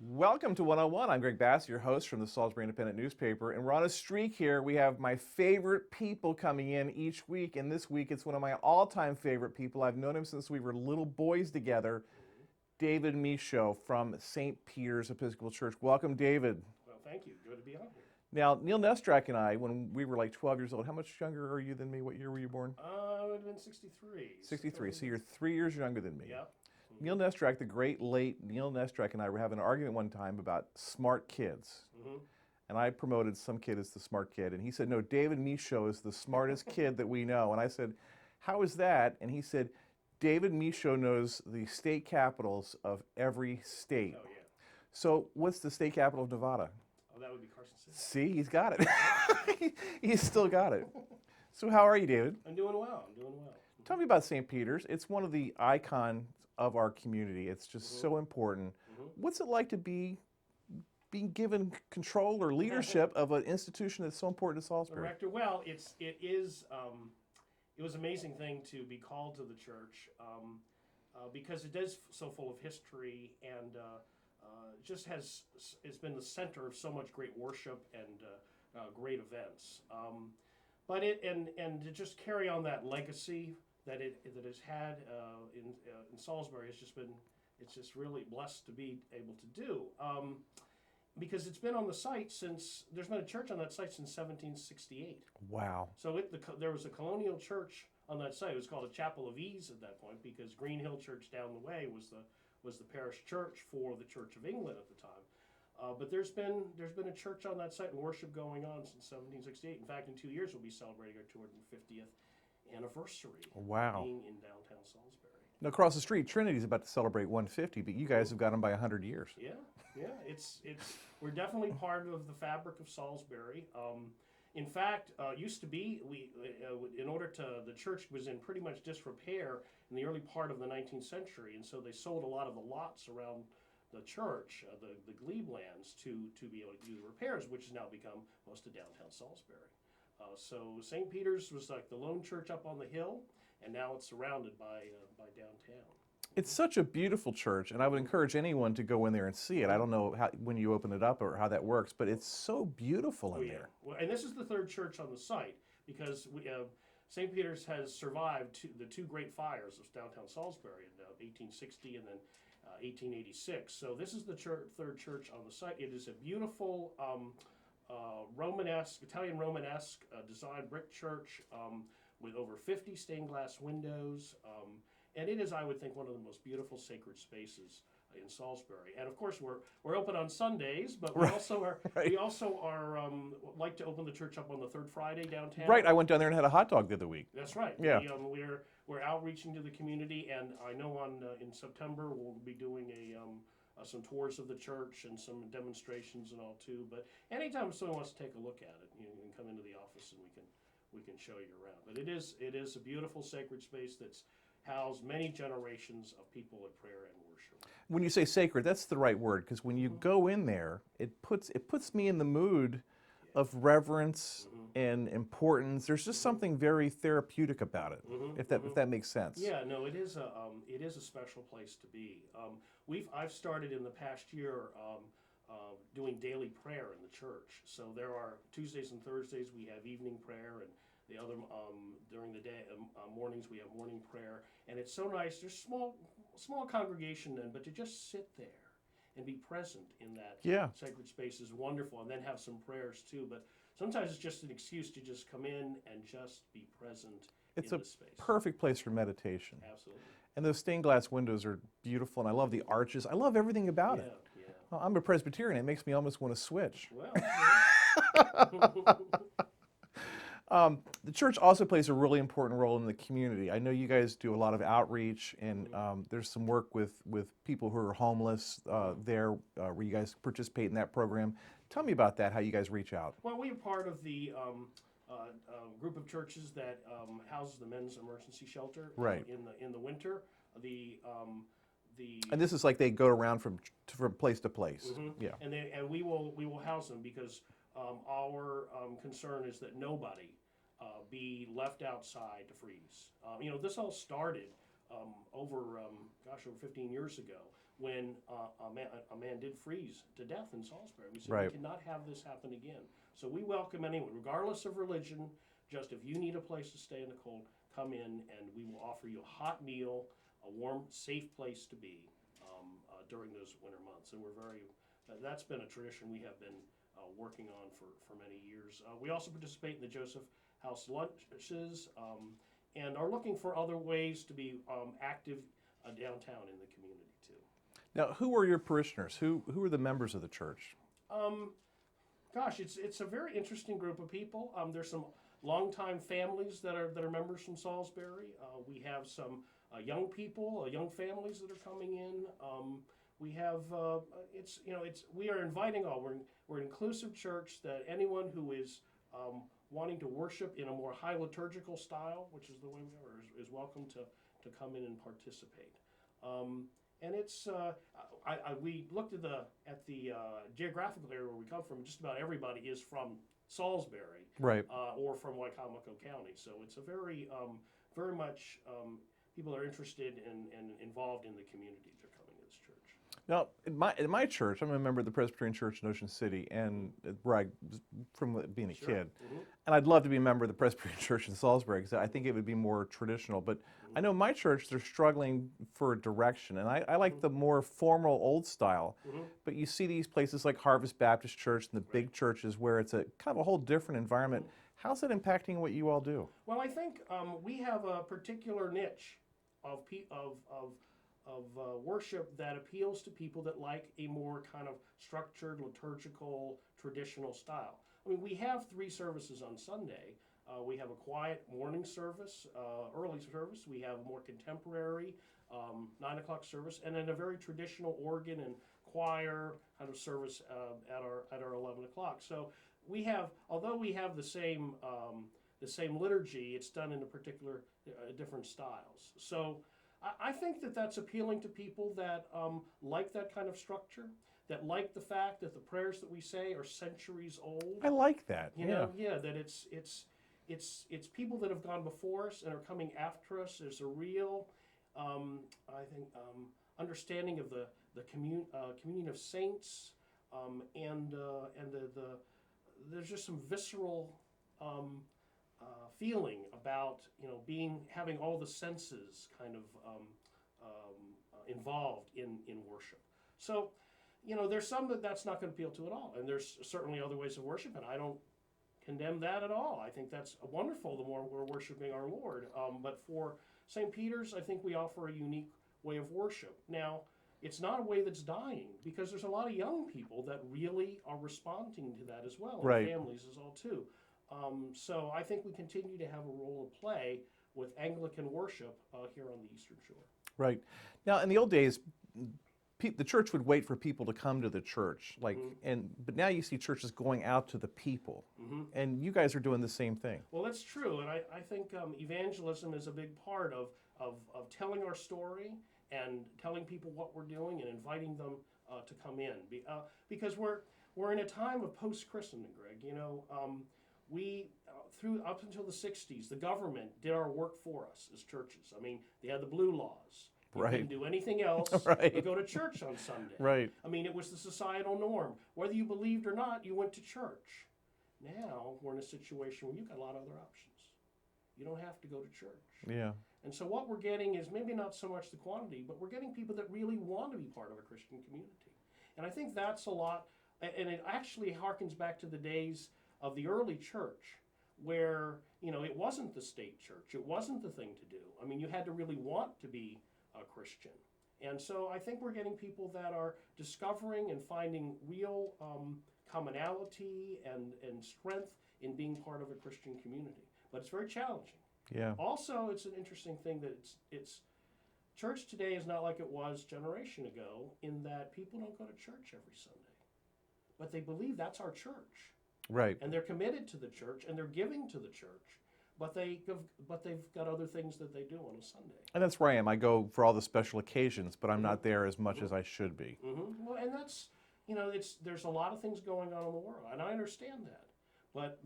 Welcome to 101. I'm Greg Bass, your host from the Salisbury Independent newspaper, and we're on a streak here. We have my favorite people coming in each week, and this week it's one of my all-time favorite people. I've known him since we were little boys together, David Michaud from St. Peter's Episcopal Church. Welcome, David. Well, thank you. Good to be on here. Now, Neil Nestrak and I, when we were like 12 years old, how much younger are you than me? What year were you born? I would have been 63. 63, so you're 3 years younger than me. Yep. Neil Nestrak, the great late Neil Nestrak, and I were having an argument one time about smart kids. And I promoted some kid as the smart kid, and he said, no, David Michaud is the smartest kid that we know. And I said, how is that? And he said, David Michaud knows the state capitals of every state. Oh, yeah. So what's the state capital of Nevada? Oh, that would be Carson City. See, he's got it. He's still got it. So how are you, David? I'm doing well. Tell me about St. Peter's. It's one of the icons of our community. It's just so important. What's it like to be being given control or leadership of an institution that's so important to Salisbury? Rector, well, it was an amazing thing to be called to the church because it is so full of history and just it's been the center of so much great worship and great events. But to just carry on that legacy that it has had in Salisbury it's just really blessed to be able to do because it's been on the site since there's been a church on that site since 1768. Wow! So there was a colonial church on that site. It was called a Chapel of Ease at that point because Green Hill Church down the way was the parish church for the Church of England at the time. But there's been a church on that site and worship going on since 1768. In fact, in 2 years we'll be celebrating our 250th anniversary. Wow. Being in downtown Salisbury. Now, across the street, Trinity's about to celebrate 150, but you guys have got them by 100 years. Yeah. We're definitely part of the fabric of Salisbury. In fact, used to be the church was in pretty much disrepair in the early part of the 19th century, and so they sold a lot of the lots around the church, the glebe lands, to be able to do the repairs, which has now become most of downtown Salisbury. So St. Peter's was like the lone church up on the hill, and now it's surrounded by downtown. It's such a beautiful church, and I would encourage anyone to go in there and see it. I don't know when you open it up or how that works, but it's so beautiful in there. Well, and this is the third church on the site because St. Peter's has survived the two great fires of downtown Salisbury in 1860 and then 1886. So this is the third church on the site. It is a beautiful Italian Romanesque design brick church with over 50 stained glass windows. And it is, I would think, one of the most beautiful sacred spaces in Salisbury. And of course, we're open on Sundays, but we also are like to open the church up on the third Friday downtown. Right, I went down there and had a hot dog the other week. That's right. Yeah. We're outreaching to the community, and I know in September we'll be doing some tours of the church and some demonstrations and all too. But anytime someone wants to take a look at it, you can come into the office and we can show you around. But it is a beautiful sacred space that's housed many generations of people in prayer and worship. When you say sacred, that's the right word, because when you go in there, it puts me in the mood of reverence and importance. There's just something very therapeutic about it, if that makes sense. Yeah, no, it is a special place to be. I've started in the past year doing daily prayer in the church. So there are Tuesdays and Thursdays we have evening prayer, and the other during the day mornings we have morning prayer, and it's so nice. There's small congregation then, but to just sit there and be present in that sacred space is wonderful, and then have some prayers too. But sometimes it's just an excuse to just come in and just be present in the space. It's a perfect place for meditation. Absolutely. And those stained glass windows are beautiful, and I love the arches. I love everything about it. Yeah. Well, I'm a Presbyterian. It makes me almost want to switch. Well, The church also plays a really important role in the community. I know you guys do a lot of outreach, and there's some work with people who are homeless there, where you guys participate in that program. Tell me about that, how you guys reach out. Well, we are part of the group of churches that houses the men's emergency shelter Right. in the winter. And this is like they go around from place to place. Yeah. And we will house them because our concern is that nobody be left outside to freeze. This all started over 15 years ago when a man did freeze to death in Salisbury. We said Right. we cannot have this happen again. So we welcome anyone, regardless of religion. Just if you need a place to stay in the cold, come in and we will offer you a hot meal, a warm, safe place to be during those winter months. And that's been a tradition we have been working on for many years. We also participate in the Joseph House lunches and are looking for other ways to be active downtown in the community too. Now, who are your parishioners? Who are the members of the church? It's a very interesting group of people. There's some longtime families that are members from Salisbury. We have some young people, young families that are coming in. We have we are inviting all. We're an inclusive church that anyone who is wanting to worship in a more high liturgical style, which is the way we are, is welcome to come in and participate. And it's we looked at the geographical area where we come from. Just about everybody is from Salisbury, Right. or from Michaud County. So it's a very much people are interested and involved in the community that are coming to this church. Now, in my church, I'm a member of the Presbyterian Church in Ocean City, and where I was from being a Sure. kid. Mm-hmm. And I'd love to be a member of the Presbyterian Church in Salisbury because I think it would be more traditional. But I know my church, they're struggling for direction, and I like the more formal old style. But you see these places like Harvest Baptist Church and the big churches where it's a kind of a whole different environment. How's that impacting what you all do? Well, I think we have a particular niche of worship that appeals to people that like a more kind of structured, liturgical, traditional style. I mean, we have 3 services on Sunday. We have a quiet morning service, early service. We have a more contemporary 9 o'clock service, and then a very traditional organ and choir kind of service at our 11 o'clock. So we have, although we have the same liturgy, it's done in a particular different styles. So I think that's appealing to people that like that kind of structure, that like the fact that the prayers that we say are centuries old. I like that. That it's people that have gone before us and are coming after us. There's a real, I think, understanding of the communion of saints, and there's just some visceral feeling about having all the senses kind of involved in worship. So there's some that's not going to appeal to at all, and there's certainly other ways of worship, and I don't condemn that at all. I think that's wonderful the more we're worshiping our Lord. But for St. Peter's, I think we offer a unique way of worship. Now, it's not a way that's dying because there's a lot of young people that really are responding to that as well, and Right. families as well too. So I think we continue to have a role to play with Anglican worship here on the Eastern Shore. Right. Now, in the old days, the church would wait for people to come to the church, but now you see churches going out to the people, and you guys are doing the same thing. Well, that's true, and I think evangelism is a big part of telling our story and telling people what we're doing and inviting them to come in, because we're in a time of post-Christendom, Greg. We up until the 60s, the government did our work for us as churches. I mean, they had the blue laws. You Right. couldn't do anything else Right. but go to church on Sunday. Right. I mean, it was the societal norm. Whether you believed or not, you went to church. Now we're in a situation where you've got a lot of other options. You don't have to go to church. Yeah. And so what we're getting is maybe not so much the quantity, but we're getting people that really want to be part of a Christian community. And I think that's a lot, and it actually harkens back to the days of the early church, where it wasn't the state church, it wasn't the thing to do. I mean, you had to really want to be a Christian. And so I think we're getting people that are discovering and finding real commonality and strength in being part of a Christian community. But it's very challenging. Yeah. Also, it's an interesting thing that it's church today is not like it was a generation ago in that people don't go to church every Sunday. But they believe that's our church. Right. And they're committed to the church and they're giving to the church. But they've got other things that they do on a Sunday. And that's where I am. I go for all the special occasions, but I'm not there as much as I should be. Mm-hmm. Well, and that's, there's a lot of things going on in the world, and I understand that.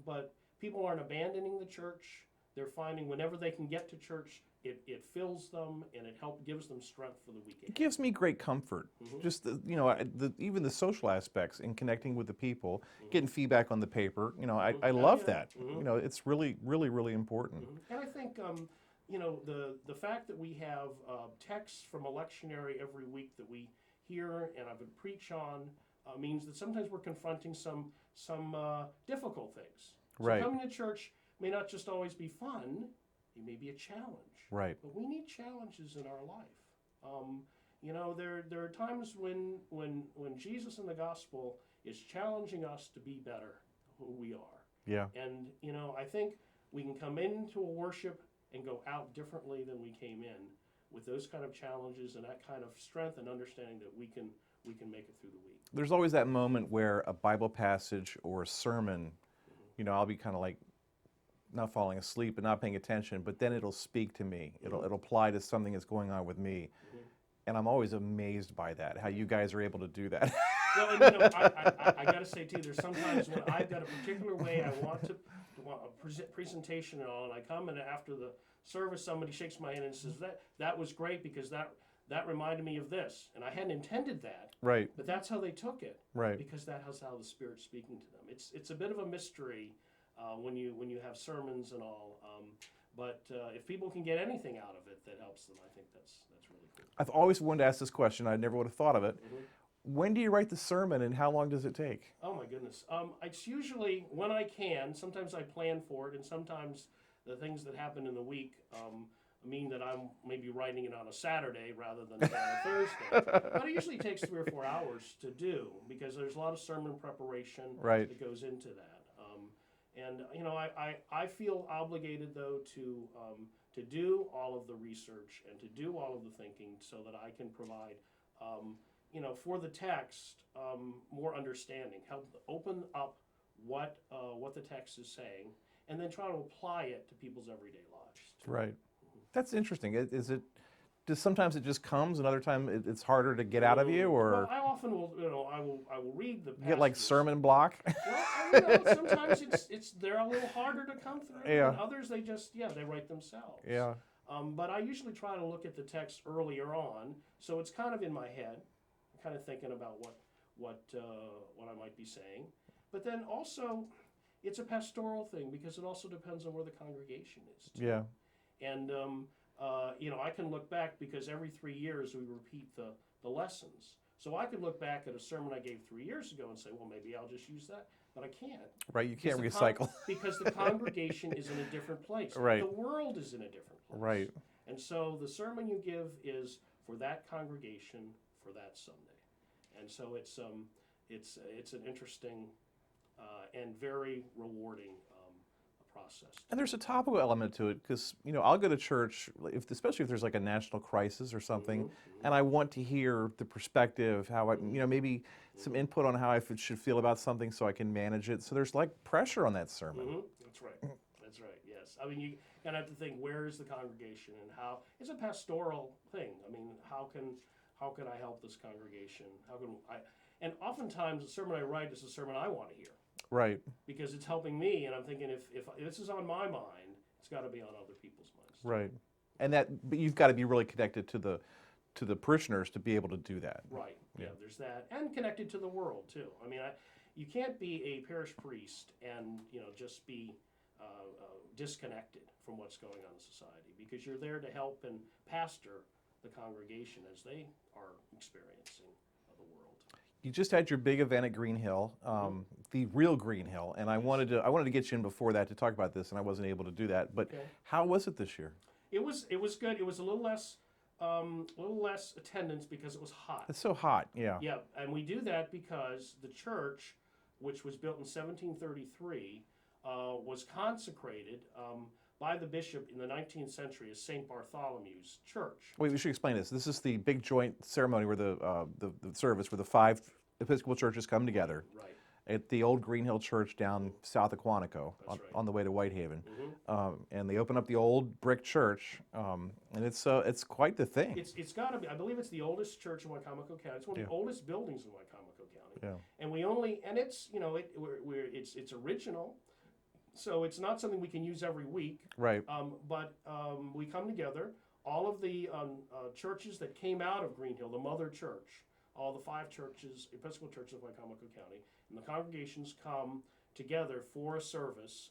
But people aren't abandoning the church. They're finding whenever they can get to church, it fills them and it gives them strength for the weekend. It gives me great comfort. Just even the social aspects in connecting with the people, getting feedback on the paper. I love that. It's really, really, really important. And I think the fact that we have texts from a lectionary every week that we hear and I would preach on means that sometimes we're confronting some difficult things. So Right. coming to church may not just always be fun. It may be a challenge. Right. But we need challenges in our life. There are times when Jesus in the gospel is challenging us to be better who we are. Yeah. And I think we can come into a worship and go out differently than we came in with those kind of challenges and that kind of strength and understanding that we can make it through the week. There's always that moment where a Bible passage or a sermon, I'll be kind of like not falling asleep and not paying attention, but then it'll speak to me. It'll apply to something that's going on with me. And I'm always amazed by that, how you guys are able to do that. Well, and I got to say too, there's sometimes when I've got a particular way I want a presentation and all, and I come and after the service, somebody shakes my hand and says, that was great because that reminded me of this. And I hadn't intended that. Right. But that's how they took it. Right. Because that's how the Spirit's speaking to them. It's a bit of a mystery when you have sermons and all. But if people can get anything out of it that helps them, I think that's really cool. I've always wanted to ask this question. I never would have thought of it. When do you write the sermon and how long does it take? Oh my goodness. It's usually when I can. Sometimes I plan for it, and sometimes the things that happen in the week mean that I'm maybe writing it on a Saturday rather than on a Thursday. But it usually takes 3 or 4 hours to do because there's a lot of sermon preparation Right. that goes into that. I feel obligated though to do all of the research and to do all of the thinking so that I can provide for the text more understanding, help open up what the text is saying, and then try to apply it to people's everyday lives. Right. That's interesting. Sometimes it just comes, and other time it's harder to get out of you, or Well, I often will, I will read the passages. you get like sermon block. Well, sometimes they're a little harder to come through. Yeah. And others they write themselves. Yeah. But I usually try to look at the text earlier on, so it's kind of in my head, kind of thinking about what I might be saying. But then also, it's a pastoral thing because it also depends on where the congregation is too. Yeah. And I can look back because every 3 years we repeat the lessons. So I could look back at a sermon I gave 3 years ago and say, well, maybe I'll just use that. But I can't. Right, you can't recycle. Because the congregation is in a different place. Right. The world is in a different place. Right. And so the sermon you give is for that congregation for that Sunday. And so it's an interesting and very rewarding process. And there's a topical element to it because I'll go to church, especially if there's like a national crisis or something, and I want to hear the perspective, how I, maybe some input on how I should feel about something so I can manage it. So there's like pressure on that sermon. That's right. That's right. Yes. I mean, you kind of have to think where is the congregation and how it's a pastoral thing. I mean, how can I help this congregation? How can I? And oftentimes the sermon I write is a sermon I want to hear. Right. Because it's helping me, and I'm thinking if this is on my mind, it's got to be on other people's minds. Right. And but you've got to be really connected to the parishioners to be able to do that. Right. Yeah. There's that, and connected to the world too. I mean, you can't be a parish priest and just be disconnected from what's going on in society because you're there to help and pastor the congregation as they are experiencing the world. You just had your big event at Green Hill, the real Green Hill, and I wanted to get you in before that to talk about this, and I wasn't able to do that. But how was it this year? It was good. It was a little less attendance because it was hot. It's so hot, yeah. Yeah, and we do that because the church, which was built in 1733, was consecrated by the bishop in the 19th century as St. Bartholomew's Church. Wait, we should explain this. This is the big joint ceremony where the service where the 5 Episcopal churches come together Right. at the old Green Hill Church down south of Quantico That's right. on the way to Whitehaven. Mm-hmm. And they open up the old brick church, and it's quite the thing. It's got to be. I believe it's the oldest church in Wicomico County. It's one of the oldest buildings in Wicomico County. Yeah. And it's it's original, so it's not something we can use every week. Right. But we come together. All of the churches that came out of Green Hill, the mother church, all the 5 churches, Episcopal churches of Wicomico County, and the congregations come together for a service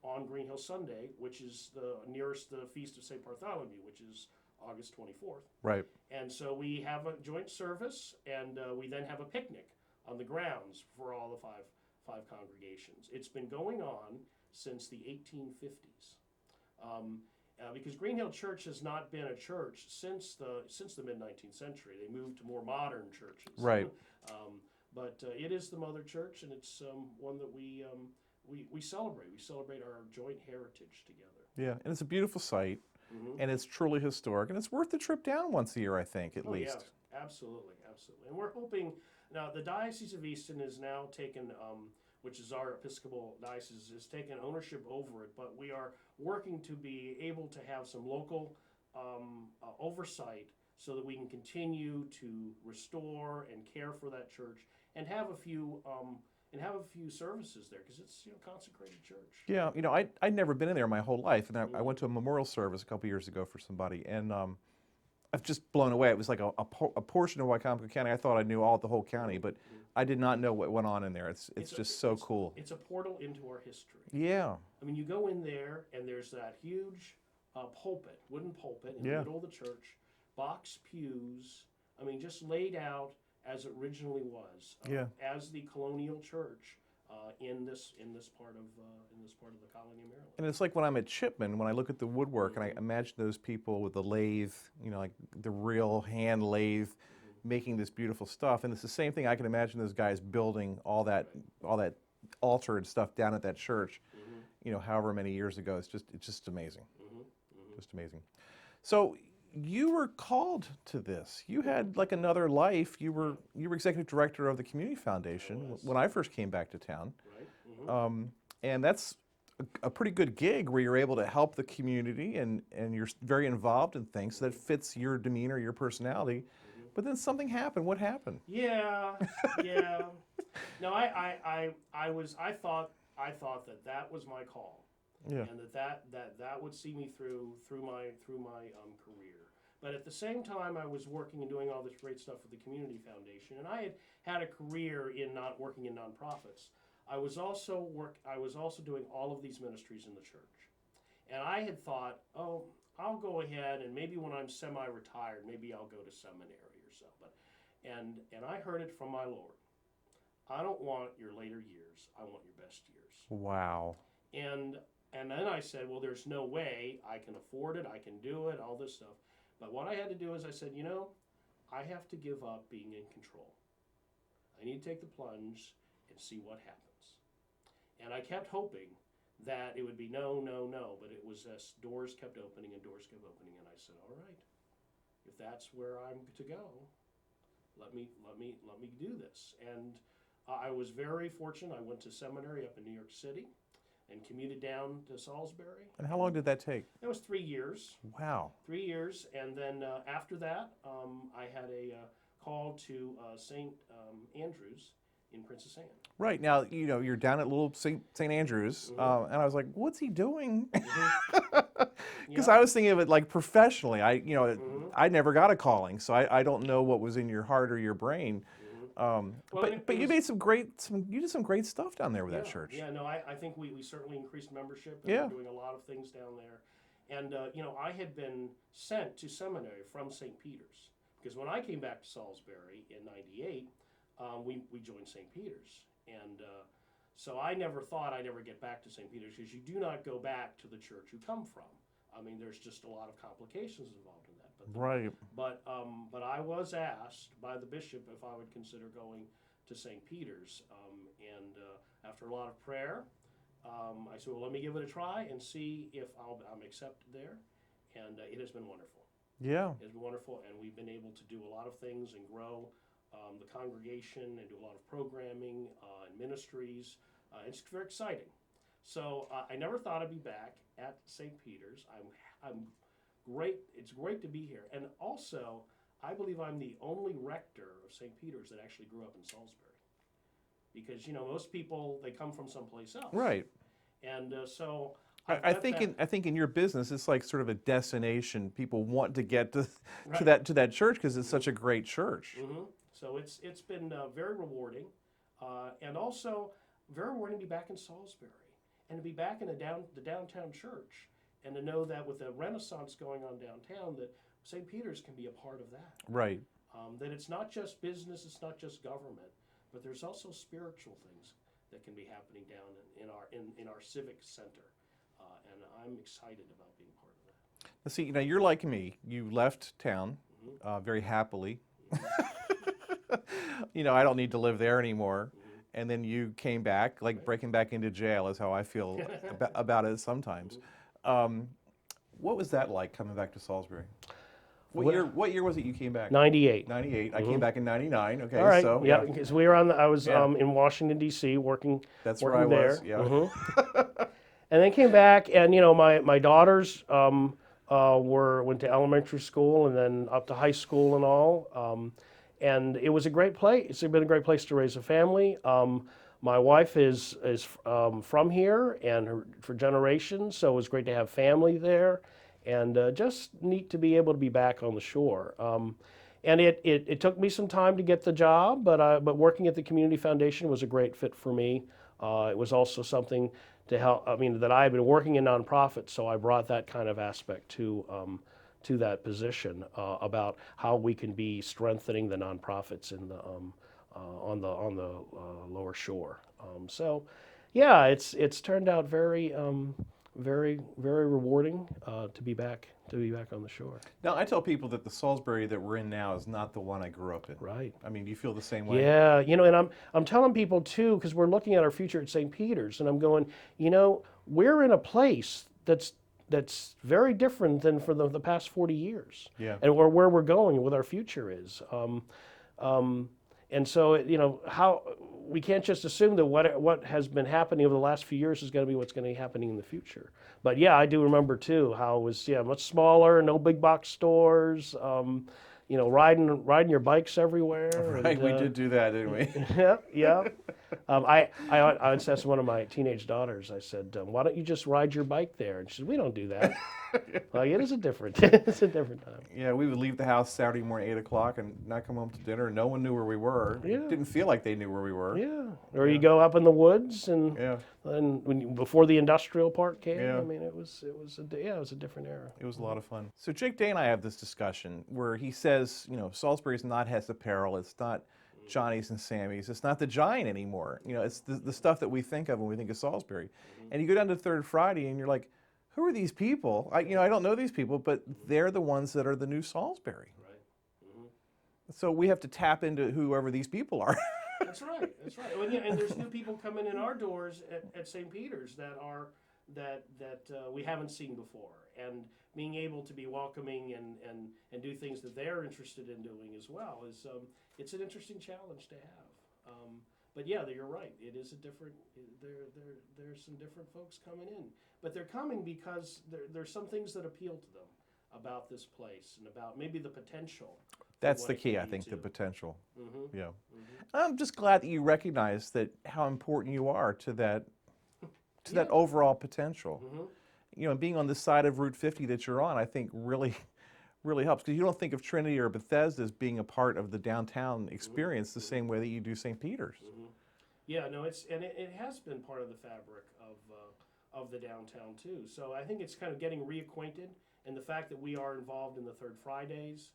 on Green Hill Sunday, which is the nearest the Feast of St. Bartholomew, which is August 24th. Right. And so we have a joint service, and we then have a picnic on the grounds for all the five congregations. It's been going on since the 1850s. Because Green Hill Church has not been a church since the mid-19th century. They moved to more modern churches. Right. But it is the mother church, and it's one that we celebrate. We celebrate our joint heritage together. Yeah, and it's a beautiful site, Mm-hmm. and it's truly historic, and it's worth the trip down once a year, I think, at least. Yeah, absolutely. And we're hoping, now the Diocese of Easton has now taken, which is our Episcopal diocese, has taken ownership over it, but we are working to be able to have some local oversight so that we can continue to restore and care for that church and have a few services there, because it's consecrated church. Yeah, I'd never been in there my whole life, and I went to a memorial service a couple years ago for somebody, and I've just blown away. It was like a portion of Wicomico County. I thought I knew the whole county, but I did not know what went on in there. It's just so cool. It's a portal into our history. Yeah. I mean, you go in there, and there's that huge wooden pulpit in the middle of the church, box pews. I mean, just laid out as it originally was, as the colonial church in this part of the colony of Maryland. And it's like when I'm at Chipman, when I look at the woodwork, and I imagine those people with the lathe, like the real hand lathe, making this beautiful stuff. And it's the same thing. I can imagine those guys building all that altar and stuff down at that church, however many years ago. It's just amazing. Just amazing. So you were called to this. You had like another life. You were executive director of the Community Foundation when I first came back to town. Right. And that's a pretty good gig where you're able to help the community and you're very involved in things, so that fits your demeanor, your personality. But then something happened. What happened? Yeah. No, I thought that was my call. Yeah. And that would see me through my career. But at the same time, I was working and doing all this great stuff with the Community Foundation, and I had a career in not working in nonprofits. I was also doing all of these ministries in the church, and I had thought, oh, I'll go ahead and maybe when I'm semi-retired, maybe I'll go to seminary or so. And I heard it from my Lord. I don't want your later years. I want your best years. Wow. And then I said, well, there's no way I can afford it. I can do it, all this stuff. But what I had to do is I said, I have to give up being in control. I need to take the plunge and see what happens. And I kept hoping that it would be no, but it was as doors kept opening and doors kept opening. And I said, all right, if that's where I'm to go, let me do this. And I was very fortunate. I went to seminary up in New York City and commuted down to Salisbury. And how long did that take? That was 3 years. Wow. 3 years, and then after that, I had a call to St. Andrews in Princess Anne. Right. Now, you're down at little St. Andrews, and I was like, what's he doing? Because I was thinking of it like professionally. I never got a calling, so I don't know what was in your heart or your brain. But you made you did some great stuff down there with that church. Yeah, no, I think we certainly increased membership, and we're doing a lot of things down there. And, I had been sent to seminary from St. Peter's, because when I came back to Salisbury in '98, we joined St. Peter's. And so I never thought I'd ever get back to St. Peter's, because you do not go back to the church you come from. I mean, there's just a lot of complications involved in that. Right. But I was asked by the bishop if I would consider going to St. Peter's, and after a lot of prayer I said, well, let me give it a try and see if I'm accepted there. And it has been wonderful. Yeah. It has been wonderful, and we've been able to do a lot of things and grow the congregation and do a lot of programming and ministries. It's very exciting. So I never thought I'd be back at St. Peter's. I'm great. It's great to be here. And also, I believe I'm the only rector of St. Peter's that actually grew up in Salisbury. Because, most people, they come from someplace else. Right. And so I think in your business, it's like sort of a destination. People want to get to Right. to that church because it's such a great church. Mm-hmm. So it's been very rewarding, and also very rewarding to be back in Salisbury and to be back in the downtown church, and to know that with the Renaissance going on downtown, that St. Peter's can be a part of that. Right. That it's not just business, it's not just government, but there's also spiritual things that can be happening down in our civic center, and I'm excited about being part of that. Now, see, you're like me. You left town very happily. I don't need to live there anymore. And then you came back, like breaking back into jail is how I feel about it sometimes. What was that like coming back to Salisbury? What year was it you came back? 98. 98. I came back in 99. Okay, All right. so yeah, because we were I was in Washington D.C. working. That's working where I there. was. Yeah. And then came back, and my daughters went to elementary school and then up to high school and all. And it was a great place. It's been a great place to raise a family. My wife is from here and for generations, so it was great to have family there, and just neat to be able to be back on the shore. And it took me some time to get the job, but working at the Community Foundation was a great fit for me. It was also something to help. That I had been working in nonprofits, so I brought that kind of aspect to that position about how we can be strengthening the nonprofits in the on the lower shore. So, yeah, it's turned out very very rewarding to be back on the shore. Now, I tell people that the Salisbury that we're in now is not the one I grew up in. Right. I mean, do you feel the same way? Yeah, and I'm telling people too, because we're looking at our future at St. Peter's, and I'm going, we're in a place that's very different than for the past 40 years. Yeah. And where we're going, what our future is. And so, how we can't just assume that what has been happening over the last few years is going to be what's going to be happening in the future. But yeah, I do remember too how it was much smaller, no big box stores, riding your bikes everywhere. Right, and, we did do that, didn't we? yeah. I asked one of my teenage daughters, I said, why don't you just ride your bike there? And she said, we don't do that. Like, it's a different time. Yeah, we would leave the house Saturday morning, 8 o'clock, and not come home to dinner. No one knew where we were. Yeah. Didn't feel like they knew where we were. Yeah. Or you go up in the woods and before the industrial park came. Yeah. It was a different era. It was a lot of fun. So Jake Day and I have this discussion where he says, Salisbury is not Hess Apparel. It's not Johnny's and Sammy's. It's not the Giant anymore. It's the stuff that we think of when we think of Salisbury. And you go down to Third Friday and you're like, who are these people? I don't know these people, but they're the ones that are the new Salisbury. Right. So we have to tap into whoever these people are. That's right. Well, and there's new people coming in our doors at St. Peter's that we haven't seen before, and being able to be welcoming and do things that they're interested in doing as well is it's an interesting challenge to have. But yeah, you're right. It is a different. There's some different folks coming in, but they're coming because there's some things that appeal to them about this place and about maybe the potential. That's the key, I think, the potential. Mm-hmm. Yeah. Mm-hmm. I'm just glad that you recognize that how important you are to that overall potential. Mm-hmm. Being on the side of Route 50 that you're on, I think really helps, because you don't think of Trinity or Bethesda as being a part of the downtown experience the same way that you do St. Peter's. Mm-hmm. Yeah, no, it has been part of the fabric of the downtown too. So I think it's kind of getting reacquainted, and the fact that we are involved in the Third Fridays.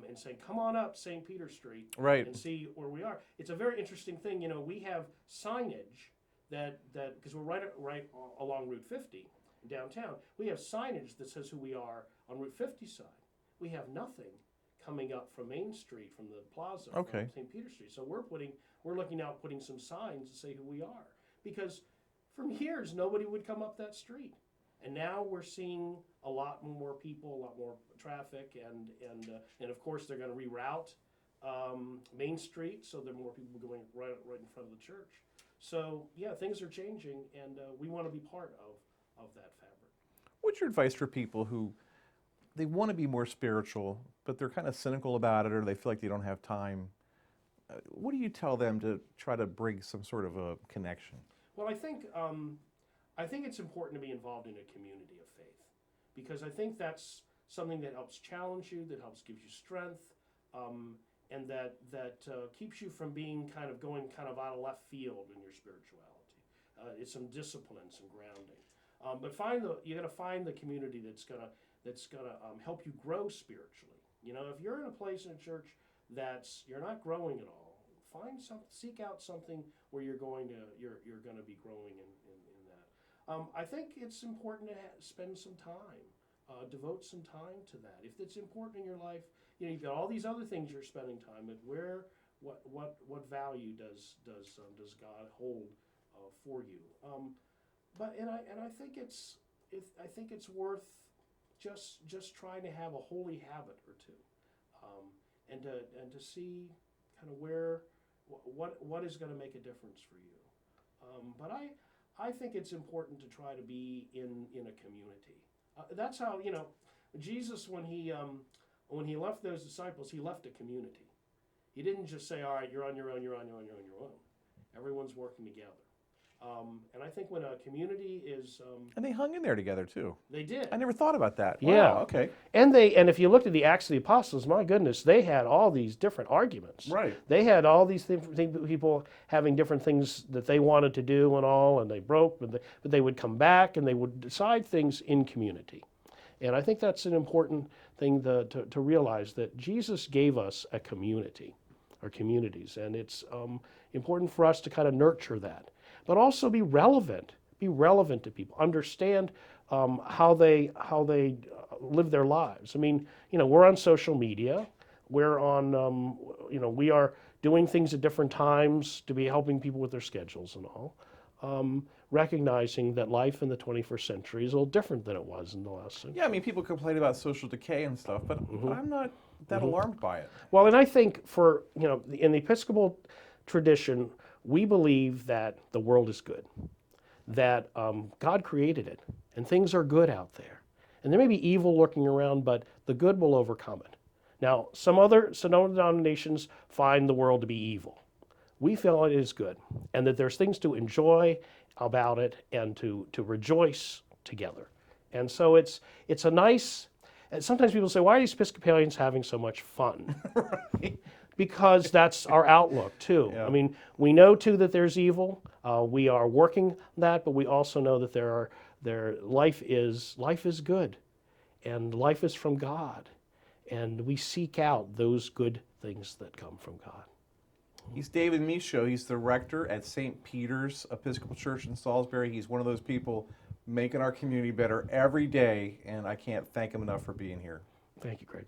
And saying, come on up St. Peter Street, right, and see where we are. It's a very interesting thing. We have signage that because we're right along Route 50 downtown. We have signage that says who we are on Route 50 side. We have nothing coming up from Main Street, from the plaza, from St. Peter Street. So we're looking out, putting some signs to say who we are, because from years, nobody would come up that street. And now we're seeing a lot more people, a lot more traffic, and of course they're going to reroute Main Street, so there are more people going right in front of the church. So yeah, things are changing, and we want to be part of that fabric. What's your advice for people who they want to be more spiritual, but they're kind of cynical about it, or they feel like they don't have time? What do you tell them to try to bring some sort of a connection? Well, I think it's important to be involved in a community of faith, because I think that's something that helps challenge you, that helps give you strength, and that keeps you from being going out of left field in your spirituality. It's some discipline, some grounding. But you got to find the community that's gonna help you grow spiritually. If you're in a place in a church you're not growing at all, seek out something where you're going to be growing in that. I think it's important to spend some time, devote some time to that. If it's important in your life, you've got all these other things you're spending time with. What value does God hold for you? I think it's worth just trying to have a holy habit or two, and to see what is going to make a difference for you. But I think it's important to try to be in a community. That's how Jesus, when he left those disciples, he left a community. He didn't just say, all right, you're on your own, you're on your own. Everyone's working together. And I think when a community is... and they hung in there together, too. They did. I never thought about that. Yeah. Wow, okay. And if you looked at the Acts of the Apostles, my goodness, they had all these different arguments. Right. They had all these people having different things that they wanted to do and all, and they broke, but they would come back and they would decide things in community. And I think that's an important thing to realize, that Jesus gave us a community, or communities, and it's important for us to kind of nurture that. But also be relevant to people, understand how they live their lives. I mean, we're on social media, we're on, we are doing things at different times to be helping people with their schedules and all, recognizing that life in the 21st century is a little different than it was in the last century. Yeah, I mean, people complain about social decay and stuff, but I'm not that alarmed by it. Well, and I think in the Episcopal tradition, we believe that the world is good, that God created it, and things are good out there. And there may be evil lurking around, but the good will overcome it. Now, some other denominations find the world to be evil. We feel it is good, and that there's things to enjoy about it and to rejoice together. And so it's a nice... And sometimes people say, why are these Episcopalians having so much fun? Right. Because that's our outlook, too. Yeah. I mean, we know, too, that there's evil. We are working that, but we also know that life is good, and life is from God. And we seek out those good things that come from God. He's David Michaud. He's the rector at St. Peter's Episcopal Church in Salisbury. He's one of those people making our community better every day, and I can't thank him enough for being here. Thank you, Greg.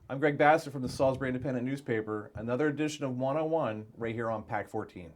I'm Greg Bassett from the Salisbury Independent Newspaper. Another edition of 101 right here on PAC 14.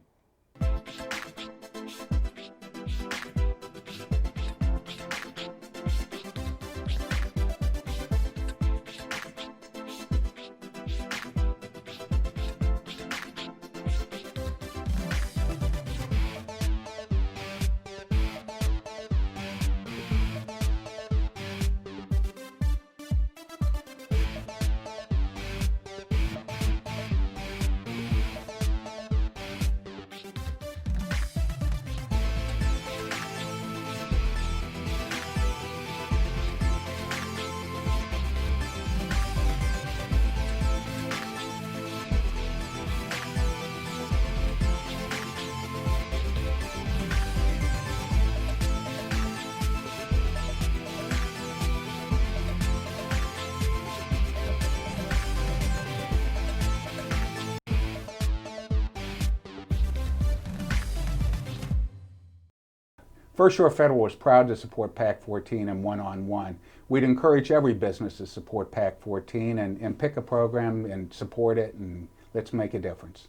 First Shore Federal is proud to support PAC 14 and 1-on-1. We'd encourage every business to support PAC 14 and pick a program and support it, and let's make a difference.